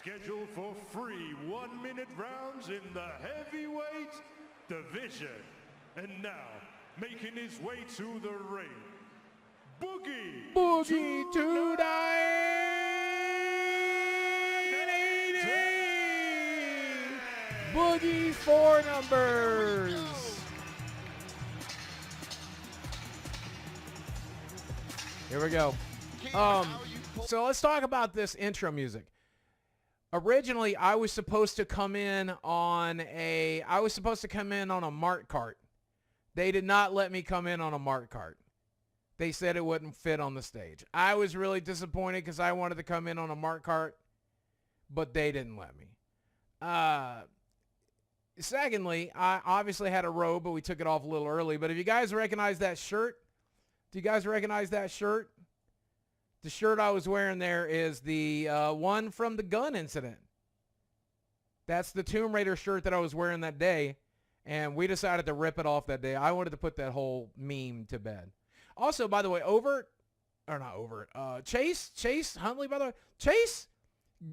scheduled for free 1-minute rounds in the heavyweight division. And now, making his way to the ring, Boogie2988. Boogie 4 numbers. Here we go. So let's talk about this intro music. Originally, I was supposed to come in on a Mart cart. They did not let me come in on a Mart cart. They said it wouldn't fit on the stage. I was really disappointed because I wanted to come in on a Mart cart, but they didn't let me. Secondly, I obviously had a robe, but we took it off a little early. But if you guys recognize that shirt, do you guys recognize that shirt? The shirt I was wearing there is the one from the gun incident. That's the Tomb Raider shirt that I was wearing that day, and we decided to rip it off that day. I wanted to put that whole meme to bed. Also, by the way, Chase Huntley, by the way. Chase,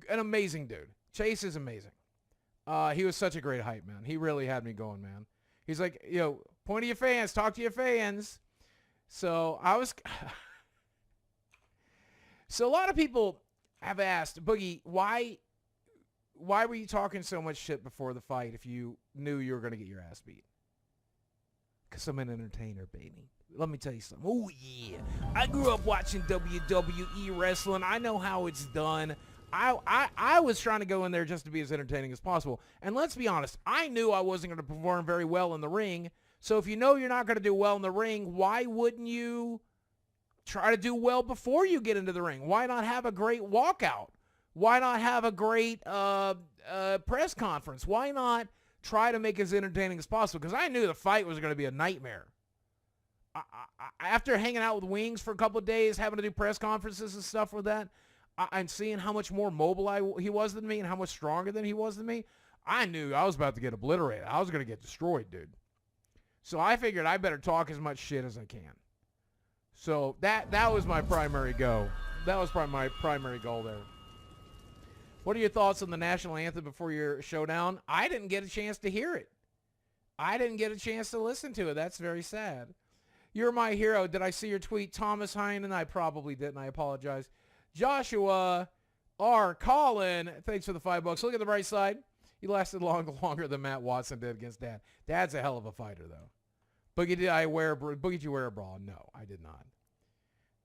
an amazing dude. Chase is amazing. He was such a great hype, man. He really had me going, man. He's like, point to your fans, talk to your fans. So I was... So a lot of people have asked, Boogie, why were you talking so much shit before the fight if you knew you were going to get your ass beat? Because I'm an entertainer, baby. Let me tell you something. Oh, yeah. I grew up watching WWE wrestling. I know how it's done. I was trying to go in there just to be as entertaining as possible. And let's be honest, I knew I wasn't going to perform very well in the ring. So if you know you're not going to do well in the ring, why wouldn't you try to do well before you get into the ring? Why not have a great walkout? Why not have a great press conference? Why not try to make it as entertaining as possible? Because I knew the fight was going to be a nightmare. After hanging out with Wings for a couple of days, having to do press conferences and stuff with that, and seeing how much more mobile he was than me and how much stronger than he was than me, I knew I was about to get obliterated. I was going to get destroyed, dude. So I figured I better talk as much shit as I can. So that was my primary go. That was probably my primary goal there. What are your thoughts on the national anthem before your showdown? I didn't get a chance to hear it. I didn't get a chance to listen to it. That's very sad. You're my hero. Did I see your tweet, Thomas Heinen? I probably didn't. I apologize. Joshua R. Colin, thanks for the $5. Look at the right side. He lasted longer than Matt Watson did against Dad. Dad's a hell of a fighter, though. Boogie, did you wear a bra? No, I did not.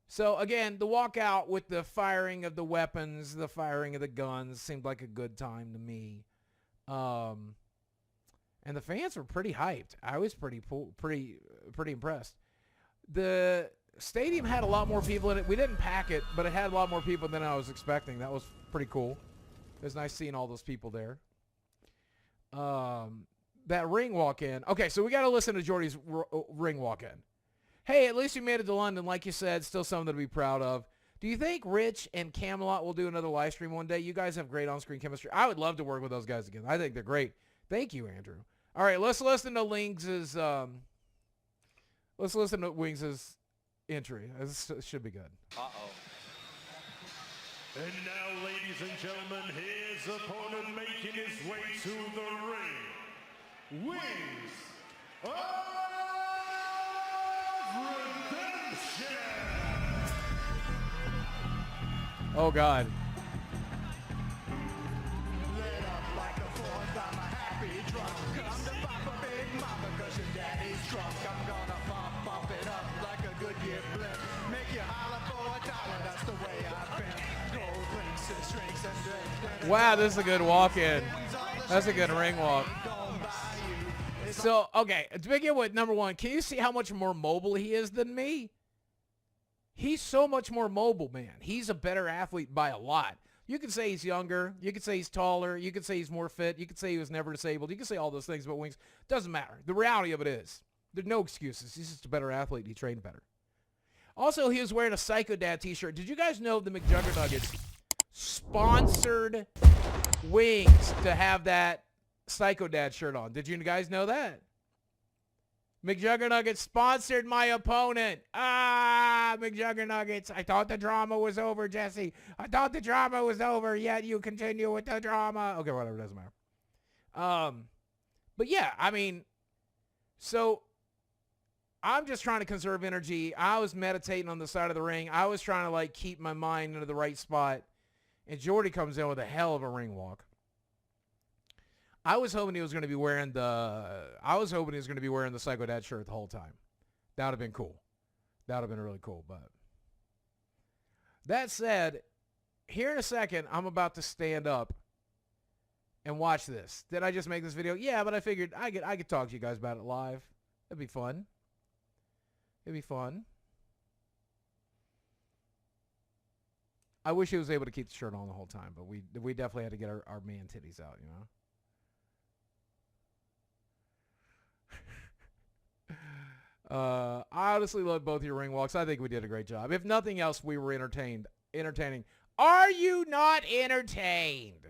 So, again, the walkout with the firing of the weapons, the firing of the guns seemed like a good time to me. And the fans were pretty hyped. I was pretty impressed. The stadium had a lot more people in it. We didn't pack it, but it had a lot more people than I was expecting. That was pretty cool. It was nice seeing all those people there. That ring walk-in. Okay, so we got to listen to Jordy's ring walk-in. Hey, at least you made it to London, like you said. Still something to be proud of. Do you think Rich and Camelot will do another live stream one day? You guys have great on-screen chemistry. I would love to work with those guys again. I think they're great. Thank you, Andrew. All right, let's listen to Wings's entry. This should be good. Uh-oh. And now, ladies and gentlemen, his opponent making his way to the ring. Wings of Redemption. Oh, God. Lit up like a fourth, I'm a happy drunk. Come to pop a big mama, cause your daddy's drunk. I'm gonna pump it up like a Goodyear blimp. Make you holler for $1, that's the way I've been. Gold links and strings and drinks. Wow, this is a good walk-in. That's a good ring walk. So, okay, to begin with, number one, can you see how much more mobile he is than me? He's so much more mobile, man. He's a better athlete by a lot. You could say he's younger. You could say he's taller. You could say he's more fit. You could say he was never disabled. You could say all those things about Wings. Doesn't matter. The reality of it is there's no excuses. He's just a better athlete. He trained better. Also, he was wearing a Psycho Dad t-shirt. Did you guys know the McJuggernuggets sponsored Wings to have that Psycho Dad shirt on? Did you guys know that? McJuggernuggets sponsored my opponent. Ah, McJuggernuggets. I thought the drama was over, Jesse. I thought the drama was over, yet you continue with the drama. Okay, whatever, doesn't matter. But yeah, I mean, so I'm just trying to conserve energy. I was meditating on the side of the ring. I was trying to, like, keep my mind into the right spot. And Jordy comes in with a hell of a ring walk. I was hoping he was going to be wearing the Psycho Dad shirt the whole time. That would have been cool. That would have been really cool. But that said, here in a second, I'm about to stand up and watch this. Did I just make this video? Yeah, but I figured I could talk to you guys about it live. It'd be fun. It'd be fun. I wish he was able to keep the shirt on the whole time, but we definitely had to get our man titties out, you know. I honestly love both your ring walks. I think we did a great job. If nothing else, we were entertaining. Are you not entertained?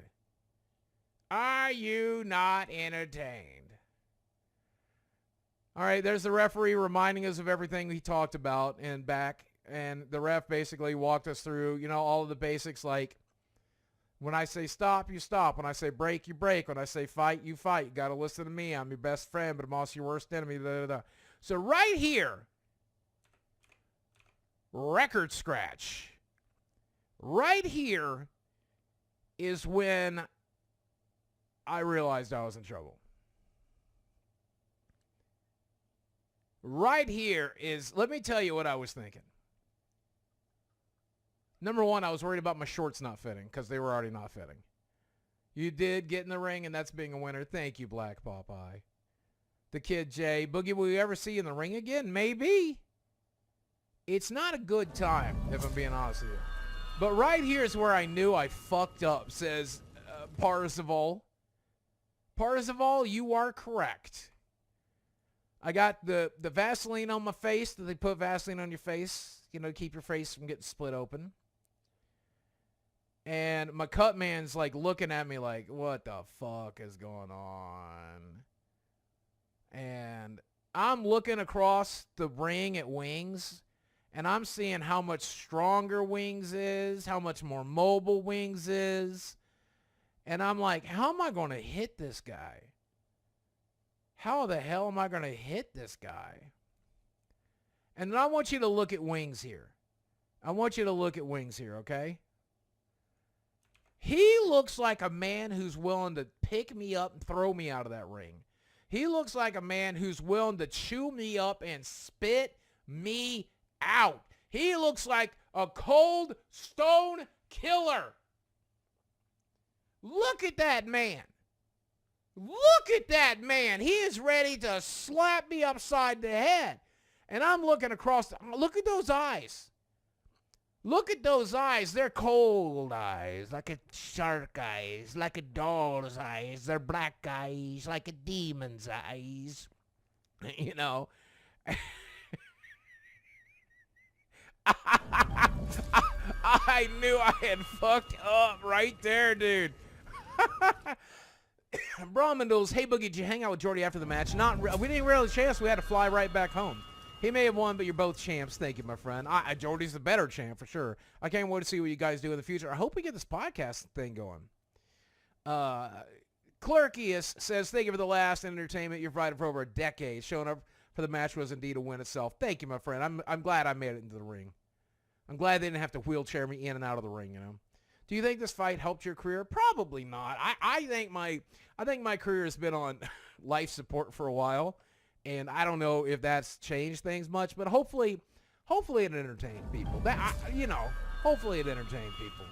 Are you not entertained? All right, there's the referee reminding us of everything he talked about and back. And the ref basically walked us through, you know, all of the basics, like when I say stop, you stop. When I say break, you break. When I say fight, you fight. You got to listen to me. I'm your best friend, but I'm also your worst enemy. Da, da, da. So right here, record scratch. Right here is when I realized I was in trouble. Right here is, let me tell you what I was thinking. Number one, I was worried about my shorts not fitting because they were already not fitting. You did get in the ring, and that's being a winner. Thank you, Black Popeye. The kid, Jay. Boogie, will you ever see you in the ring again? Maybe. It's not a good time, if I'm being honest with you. But right here is where I knew I fucked up, says Parzival. Parzival, you are correct. I got the Vaseline on my face. Did they put Vaseline on your face? You know, keep your face from getting split open. And my cut man's like looking at me like, what the fuck is going on? And I'm looking across the ring at Wings, and I'm seeing how much stronger Wings is, how much more mobile Wings is. And I'm like, how am I going to hit this guy? How the hell am I going to hit this guy? And then I want you to look at Wings here. I want you to look at Wings here, okay? He looks like a man who's willing to pick me up and throw me out of that ring. He looks like a man who's willing to chew me up and spit me out. He looks like a cold stone killer. Look at that man. Look at that man. He is ready to slap me upside the head. And I'm looking across. Look at those eyes. Look at those eyes. They're cold eyes, like a shark eyes, like a doll's eyes. They're black eyes, like a demon's eyes. You know. I knew I had fucked up right there, dude. Brahmandals, hey Boogie, did you hang out with Jordy after the match? We didn't really chance. We had to fly right back home. He may have won, but you're both champs. Thank you, my friend. Jordy's the better champ for sure. I can't wait to see what you guys do in the future. I hope we get this podcast thing going. Clerkius says, thank you for the last entertainment you've provided for over a decade. Showing up for the match was indeed a win itself. Thank you, my friend. I'm glad I made it into the ring. I'm glad they didn't have to wheelchair me in and out of the ring, you know. Do you think this fight helped your career? Probably not. I think my career has been on life support for a while. And I don't know if that's changed things much, but hopefully it entertained people. Hopefully it entertained people.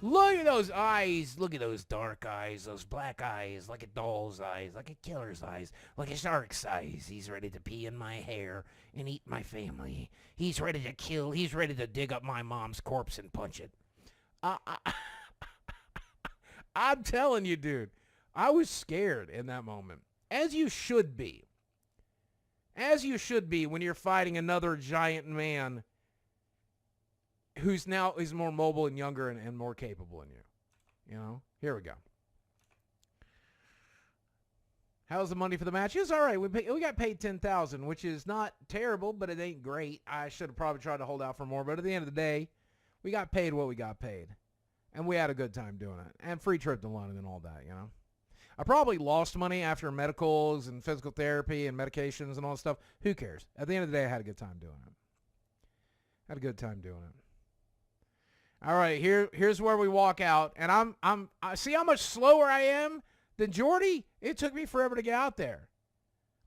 Look at those eyes. Look at those dark eyes, those black eyes, like a doll's eyes, like a killer's eyes, like a shark's eyes. He's ready to pee in my hair and eat my family. He's ready to kill. He's ready to dig up my mom's corpse and punch it. I'm telling you, dude, I was scared in that moment. As you should be. As you should be when you're fighting another giant man who's more mobile and younger and more capable than you. You know? Here we go. How's the money for the match? It was all right. We got paid $10,000, which is not terrible, but it ain't great. I should have probably tried to hold out for more, but at the end of the day, we got paid what we got paid. And we had a good time doing it. And free trip to London and all that, you know. I probably lost money after medicals and physical therapy and medications and all that stuff. Who cares? At the end of the day, I had a good time doing it. Had a good time doing it. All right, here's where we walk out. And I see how much slower I am than Jordy? It took me forever to get out there.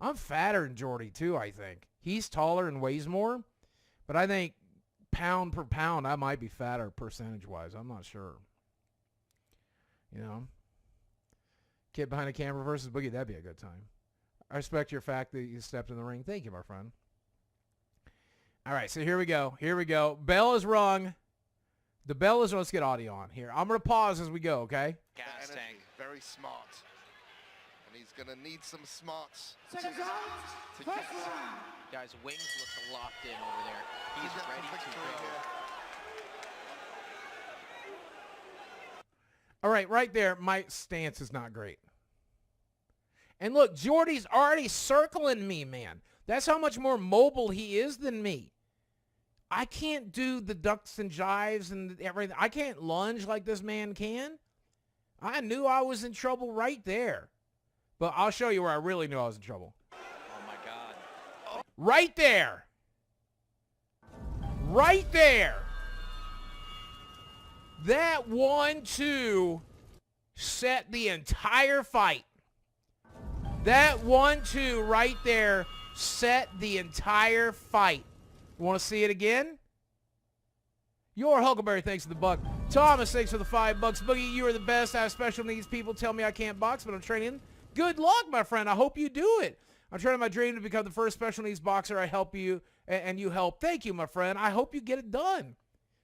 I'm fatter than Jordy, too, I think. He's taller and weighs more. But I think pound per pound, I might be fatter percentage-wise. I'm not sure. You know? Kid behind the camera versus Boogie, that'd be a good time. I respect your fact that you stepped in the ring. Thank you, my friend. All right, so here we go. Here we go. Bell is rung. The bell is, let's get audio on here. I'm going to pause as we go, okay? Gas tank. Very smart. And he's going to need some smarts. Second round, first round. Guys, Wings looks locked in over there. He's ready to go. All right, right there, my stance is not great. And look, Jordy's already circling me, man. That's how much more mobile he is than me. I can't do the ducks and jives and everything. I can't lunge like this man can. I knew I was in trouble right there. But I'll show you where I really knew I was in trouble. Oh, my God. Right there. Right there. That 1-2 set the entire fight. That 1-2 right there set the entire fight. You want to see it again? Your Huckleberry, thanks for the buck. Thomas, thanks for the $5. Boogie, you are the best. I have special needs people tell me I can't box, but I'm training. Good luck, my friend. I hope you do it. I'm training my dream to become the first special needs boxer. I help you, and you help. Thank you, my friend. I hope you get it done.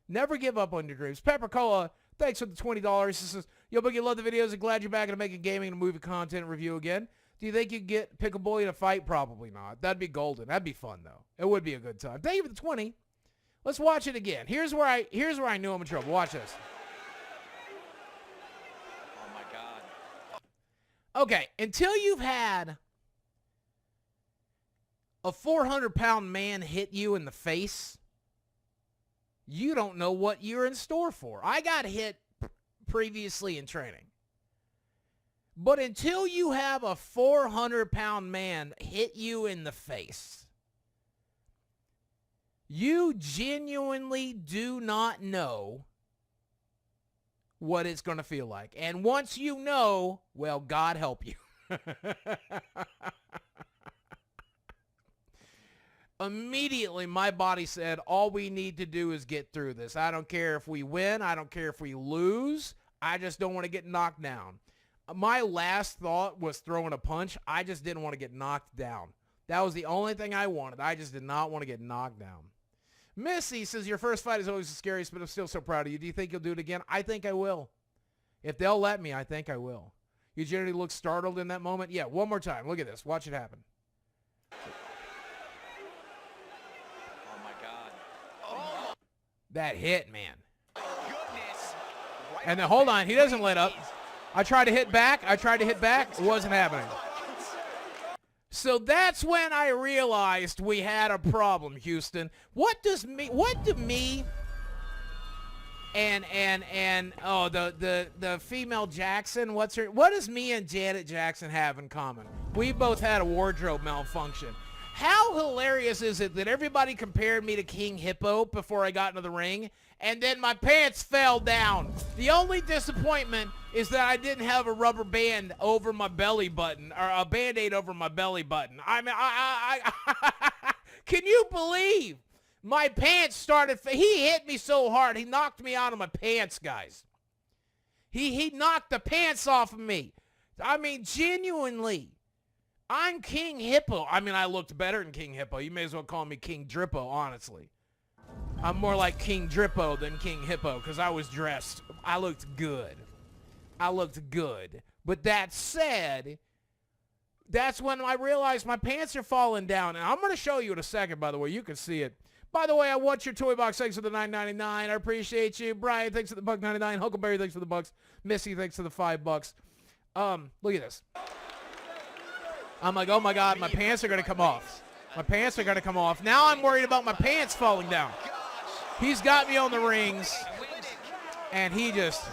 Never give up on your dreams. Pepper Cola, thanks for the $20. This is, yo, Boogie, love the videos. I'm glad you're back into making gaming and movie content review again. Do you think you could get Pick a Boy in a fight? Probably not. That'd be golden. That'd be fun, though. It would be a good time. Thank you for the 20. Let's watch it again. Here's where I knew I'm in trouble. Watch this. Oh, my God. Okay, until you've had a 400-pound man hit you in the face, you don't know what you're in store for. I got hit previously in training. But until you have a 400-pound man hit you in the face, you genuinely do not know what it's going to feel like. And once you know, well, God help you. Immediately, my body said, all we need to do is get through this. I don't care if we win. I don't care if we lose. I just don't want to get knocked down. My last thought was throwing a punch. I just didn't want to get knocked down. That was the only thing I wanted. I just did not want to get knocked down. Missy says, your first fight is always the scariest, but I'm still so proud of you. Do you think you'll do it again? I think I will. If they'll let me, I think I will. You generally look startled in that moment? Yeah, one more time. Look at this. Watch it happen. Oh, my God. That hit, man. Goodness. Right And then, hold on. He doesn't let up. I tried to hit back. It wasn't happening. So that's when I realized we had a problem, Houston. What do me and the female Jackson, what does me and Janet Jackson have in common? We both had a wardrobe malfunction. How hilarious is it that everybody compared me to King Hippo before I got into the ring, and then my pants fell down? The only disappointment is that I didn't have a rubber band over my belly button, or a Band-Aid over my belly button. I mean, can you believe my pants started? He hit me so hard, he knocked me out of my pants, guys. He knocked the pants off of me. I mean, genuinely. I'm King Hippo. I mean, I looked better than King Hippo. You may as well call me King Drippo, honestly. I'm more like King Drippo than King Hippo because I was dressed. I looked good. But that said, that's when I realized my pants are falling down. And I'm going to show you in a second, by the way. You can see it. By the way, I want your toy box. Thanks for the $9.99. I appreciate you. Brian, thanks for the $1.99. Huckleberry, thanks for the bucks. Missy, thanks for the $5. Look at this. I'm like, oh my God, my pants are going to come off. My pants are going to come off. Now I'm worried about my pants falling down. He's got me on the rings, and he just,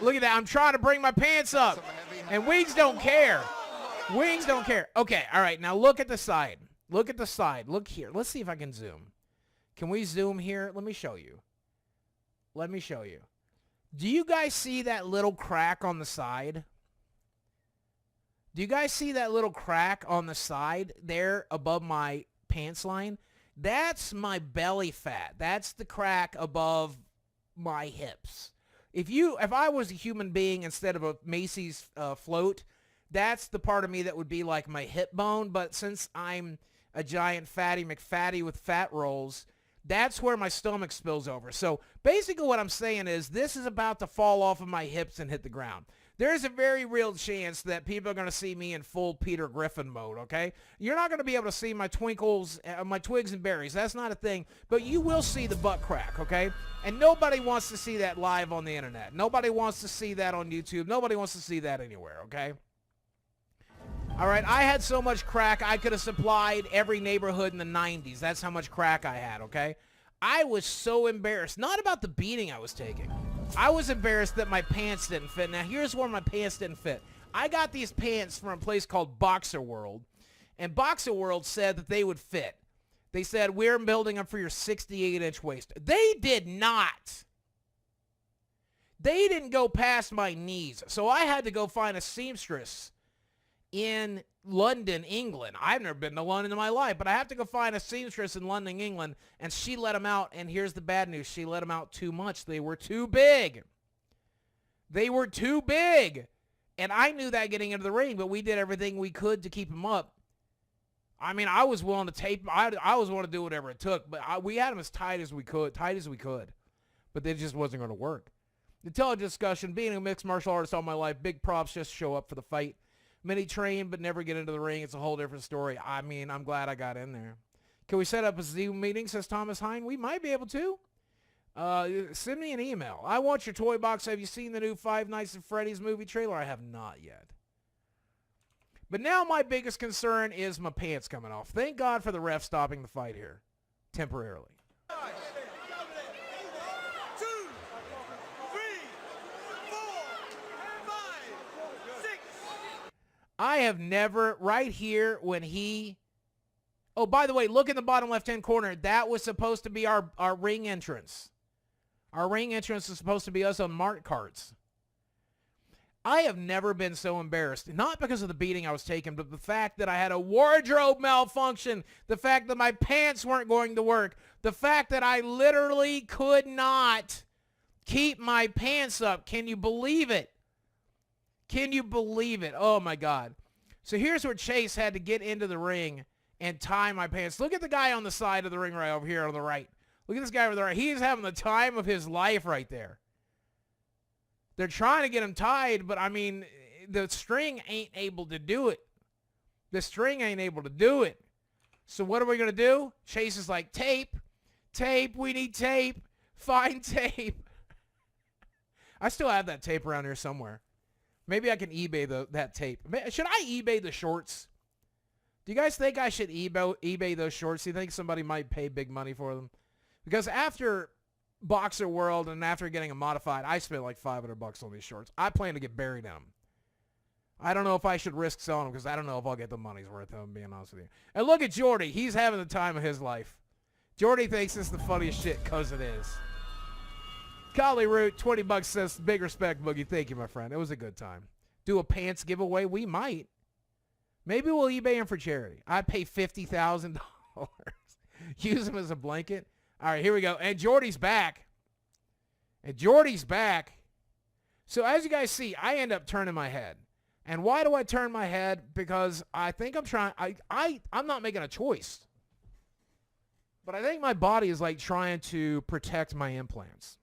look at that. I'm trying to bring my pants up, and Wings don't care. Wings don't care. Okay, all right, now look at the side. Look at the side. Look here. Let's see if I can zoom. Can we zoom here? Let me show you. Let me show you. Do you guys see that little crack on the side? Do you guys see that little crack on the side there above my pants line? That's my belly fat. That's the crack above my hips. If I was a human being instead of a Macy's float, that's the part of me that would be like my hip bone. But since I'm a giant fatty McFatty with fat rolls, that's where my stomach spills over. So basically what I'm saying is this is about to fall off of my hips and hit the ground. There's a very real chance that people are going to see me in full Peter Griffin mode, okay? You're not going to be able to see my twinkles, my twigs and berries. That's not a thing. But you will see the butt crack, okay? And nobody wants to see that live on the internet. Nobody wants to see that on YouTube. Nobody wants to see that anywhere, okay? All right, I had so much crack, I could have supplied every neighborhood in the 90s. That's how much crack I had, okay? I was so embarrassed. Not about the beating I was taking. I was embarrassed that my pants didn't fit. Now, here's where my pants didn't fit. I got these pants from a place called Boxer World, and Boxer World said that they would fit. They said, we're building them for your 68-inch waist. They did not. They didn't go past my knees, so I had to go find a seamstress in London, England. I've never been to London in my life, but I have to go find a seamstress in London, England, and she let them out, and here's the bad news. She let them out too much. They were too big. They were too big. And I knew that getting into the ring, but we did everything we could to keep them up. I mean, I was willing to tape. I was willing to do whatever it took, but we had them as tight as we could. But it just wasn't going to work. The discussion, being a mixed martial artist all my life, big props just show up for the fight. Many train but never get into the ring. It's a whole different story. I mean, I'm glad I got in there. Can we set up a Zoom meeting, says Thomas Hine? We might be able to. Send me an email. I want your toy box. Have you seen the new Five Nights at Freddy's movie trailer? I have not yet. But now my biggest concern is my pants coming off. Thank God for the ref stopping the fight here temporarily. 2, 3, 4, 5, 6. I have never, right here when he, oh, by the way, look in the bottom left-hand corner. That was supposed to be our ring entrance. Our ring entrance is supposed to be us on mark cards. I have never been so embarrassed, not because of the beating I was taking, but the fact that I had a wardrobe malfunction, the fact that my pants weren't going to work, the fact that I literally could not keep my pants up. Can you believe it? Can you believe it? Oh, my God. So here's where Chase had to get into the ring and tie my pants. Look at the guy on the side of the ring right over here on the right. Look at this guy over there. He is having the time of his life right there. They're trying to get him tied, but, I mean, the string ain't able to do it. The string ain't able to do it. So what are we going to do? Chase is like, tape, we need tape, find tape. I still have that tape around here somewhere. Maybe I can eBay that tape. Should I eBay the shorts? Do you guys think I should eBay those shorts? Do you think somebody might pay big money for them? Because after Boxer World and after getting them modified, I spent like $500 on these shorts. I plan to get buried in them. I don't know if I should risk selling them because I don't know if I'll get the money's worth of them, being honest with you. And look at Jordy. He's having the time of his life. Jordy thinks this is the funniest shit because it is. Collie Root, $20 says, big respect, Boogie. Thank you, my friend. It was a good time. Do a pants giveaway? We might. Maybe we'll eBay them for charity. I'd pay $50,000. Use them as a blanket. All right, here we go. And Jordy's back. So as you guys see, I end up turning my head. And why do I turn my head? Because I think I'm not making a choice. But I think my body is like trying to protect my implants.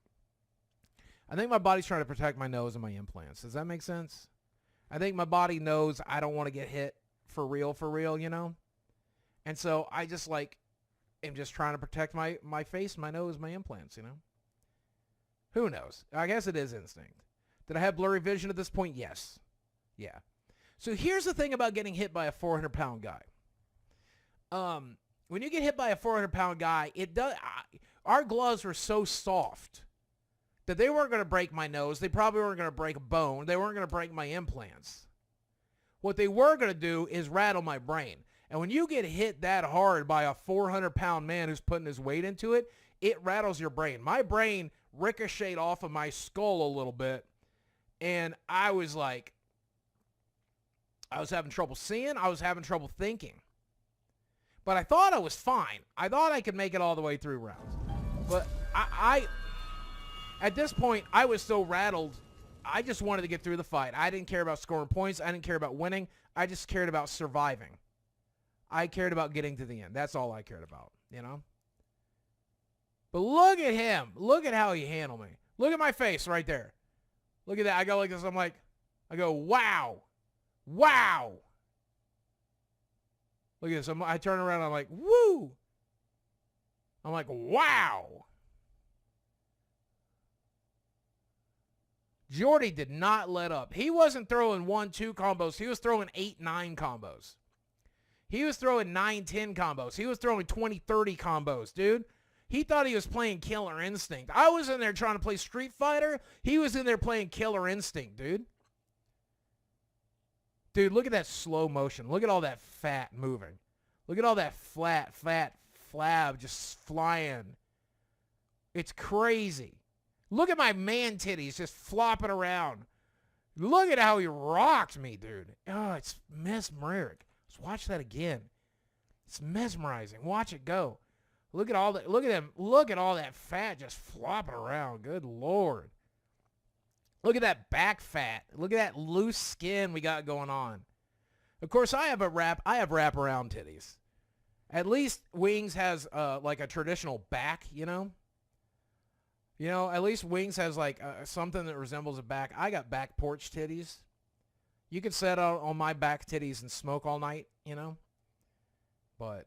I think my body's trying to protect my nose and my implants. Does that make sense? I think my body knows I don't want to get hit for real, you know? And so I just like am just trying to protect my face, my nose, my implants, you know? Who knows? I guess it is instinct. Did I have blurry vision at this point? Yes. Yeah. So here's the thing about getting hit by a 400-pound guy. When you get hit by a 400-pound guy, our gloves were so soft that they weren't going to break my nose. They probably weren't going to break a bone. They weren't going to break my implants. What they were going to do is rattle my brain. And when you get hit that hard by a 400-pound man who's putting his weight into it, it rattles your brain. My brain ricocheted off of my skull a little bit, and I was having trouble seeing. I was having trouble thinking. But I thought I was fine. I thought I could make it all the way through rounds. But I at this point, I was so rattled, I just wanted to get through the fight. I didn't care about scoring points. I didn't care about winning. I just cared about surviving. I cared about getting to the end. That's all I cared about, you know? But look at him. Look at how he handled me. Look at my face right there. Look at that. I go like this. I go, wow. Wow. Look at this. I turn around and I'm like, woo. I'm like, wow. Jordy did not let up. He wasn't throwing 1-2 combos. He was throwing 8-9 combos. He was throwing 9-10 combos. He was throwing 20-30 combos, dude. He thought he was playing Killer Instinct. I was in there trying to play Street Fighter. He was in there playing Killer Instinct, dude. Dude, look at that slow motion. Look at all that fat moving. Look at all that fat flab just flying. It's crazy. Look at my man titties just flopping around. Look at how he rocked me, dude. Oh, it's mesmeric. Let's watch that again. It's mesmerizing. Watch it go. Look at all that. Look at them. Look at all that fat just flopping around. Good Lord. Look at that back fat. Look at that loose skin we got going on. Of course, I have wraparound titties. At least Wings has like a traditional back, you know? You know, at least Wings has like something that resembles a back. I got back porch titties. You could sit out on my back titties and smoke all night, you know? But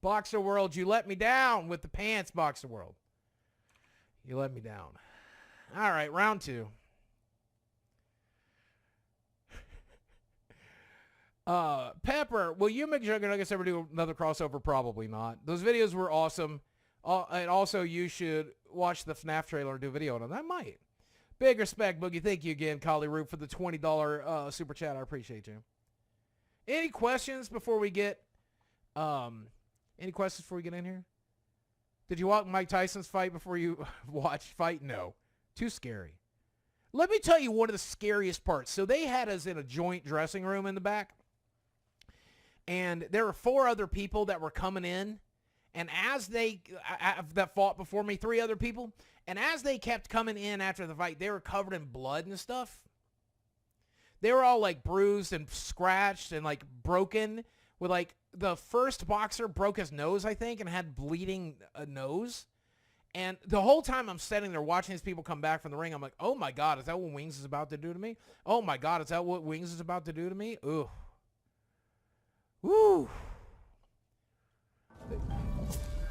Boxer World, you let me down with the pants, Boxer World. You let me down. All right, round 2. Pepper, will you make McJuggernuggets ever do another crossover? Probably not. Those videos were awesome. And also, you should watch the FNAF trailer and do a video on them. I might. Big respect, Boogie. Thank you again, Collie Root, for the $20 super chat. I appreciate you. Any questions before we get in here? Did you watch Mike Tyson's fight before you watched fight? No. Too scary. Let me tell you one of the scariest parts. So they had us in a joint dressing room in the back. And there were 4 other people that were coming in. And as that fought before me, 3 other people. And as they kept coming in after the fight, they were covered in blood and stuff. They were all like bruised and scratched and like broken with like the first boxer broke his nose, I think, and had bleeding nose. And the whole time I'm sitting there watching these people come back from the ring, I'm like, oh my God, is that what Wings is about to do to me? Oh my God, is that what Wings is about to do to me? Ooh. Woo.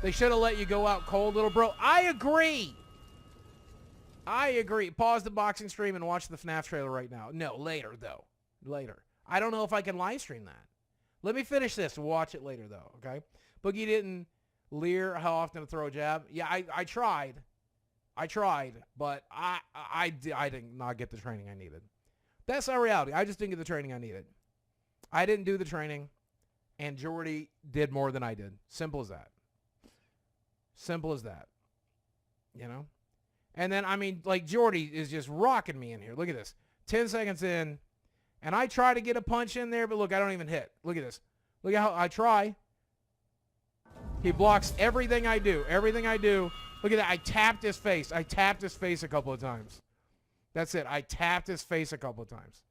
They should have let you go out cold, little bro. I agree. Pause the boxing stream and watch the FNAF trailer right now. No, later, though. Later. I don't know if I can live stream that. Let me finish this and watch it later, though, okay? Boogie didn't leer how often to throw a jab. Yeah, I tried. But I did not get the training I needed. That's not reality. I just didn't get the training I needed. I didn't do the training, and Jordy did more than I did. Simple as that. Simple as that. You know? And then, I mean, like, Jordy is just rocking me in here. Look at this. 10 seconds in, and I try to get a punch in there, but look, I don't even hit. Look at this. Look at how I try. He blocks everything I do. Everything I do. Look at that. I tapped his face. I tapped his face a couple of times. That's it. I tapped his face a couple of times.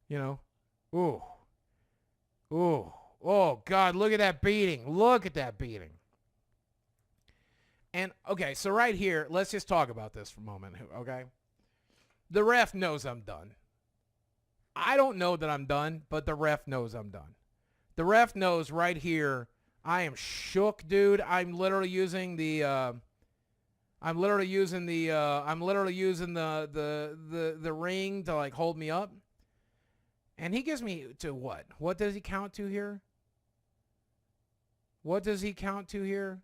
You know. Ooh. Ooh. Oh, God, look at that beating. Look at that beating. And, okay, so right here, let's just talk about this for a moment, okay? The ref knows I'm done. I don't know that I'm done, but the ref knows I'm done. The ref knows right here I am shook, dude. I'm literally using the I'm literally using the the ring to like hold me up. And he gives me to what? What does he count to here? What does he count to here?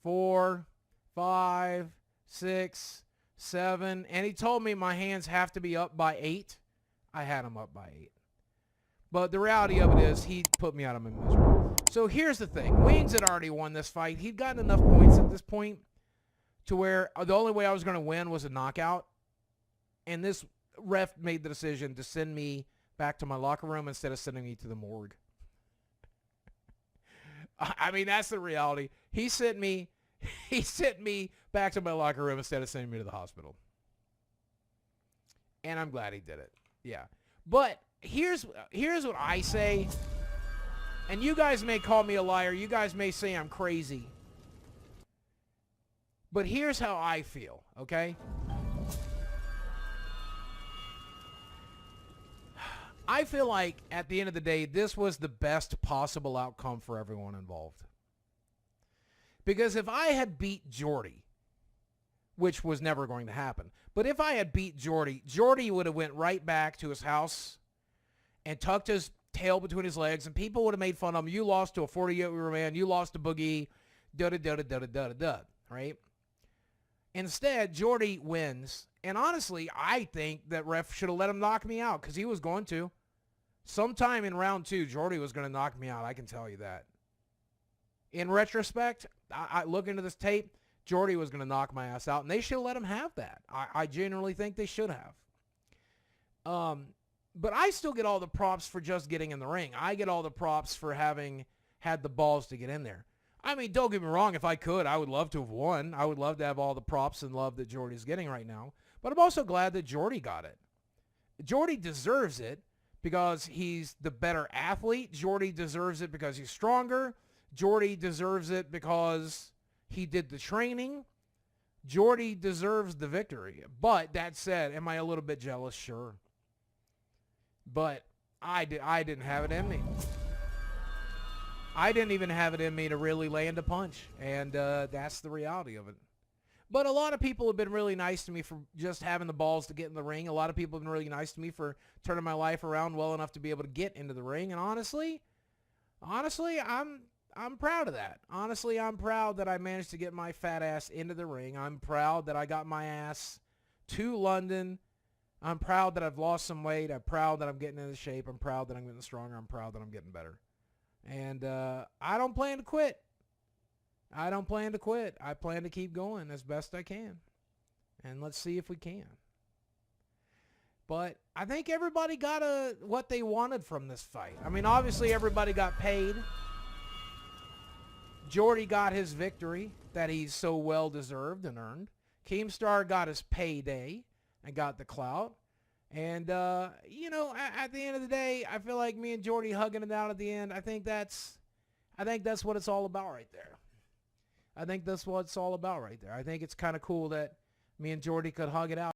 4, 5, 6, 7. And he told me my hands have to be up by 8. I had them up by 8. But the reality of it is he put me out of my misery. So here's the thing. Wings had already won this fight. He'd gotten enough points at this point to where the only way I was going to win was a knockout. And this ref made the decision to send me back to my locker room instead of sending me to the morgue. I mean, that's the reality. He sent me back to my locker room instead of sending me to the hospital. And I'm glad he did it. Yeah. But here's what I say. And you guys may call me a liar. You guys may say I'm crazy. But here's how I feel, okay? I feel like at the end of the day, this was the best possible outcome for everyone involved. Because if I had beat Jordy, which was never going to happen, but if I had beat Jordy, Jordy would have went right back to his house and tucked his tail between his legs, and people would have made fun of him. You lost to a 48-year-old man. You lost to Boogie, da-da-da-da-da-da-da-da, right? Instead, Jordy wins. And honestly, I think that ref should have let him knock me out because he was going to. Sometime in round 2, Jordy was going to knock me out. I can tell you that. In retrospect, I look into this tape, Jordy was going to knock my ass out, and they should have let him have that. I genuinely think they should have. But I still get all the props for just getting in the ring. I get all the props for having had the balls to get in there. I mean, don't get me wrong. If I could, I would love to have won. I would love to have all the props and love that Jordy's getting right now. But I'm also glad that Jordy got it. Jordy deserves it because he's the better athlete. Jordy deserves it because he's stronger. Jordy deserves it because he did the training. Jordy deserves the victory. But that said, am I a little bit jealous? Sure. But I didn't have it in me. I didn't even have it in me to really land a punch. And that's the reality of it. But a lot of people have been really nice to me for just having the balls to get in the ring. A lot of people have been really nice to me for turning my life around well enough to be able to get into the ring. And honestly, I'm proud of that. Honestly, I'm proud that I managed to get my fat ass into the ring. I'm proud that I got my ass to London. I'm proud that I've lost some weight. I'm proud that I'm getting into shape. I'm proud that I'm getting stronger. I'm proud that I'm getting better. And I don't plan to quit. I don't plan to quit. I plan to keep going as best I can. And let's see if we can. But I think everybody got what they wanted from this fight. I mean, obviously everybody got paid. Jordy got his victory that he's so well deserved and earned. Keemstar got his payday and got the clout. And, you know, at the end of the day, I feel like me and Jordy hugging it out at the end, I think that's what it's all about right there. I think that's what it's all about right there. I think it's kind of cool that me and Jordy could hug it out.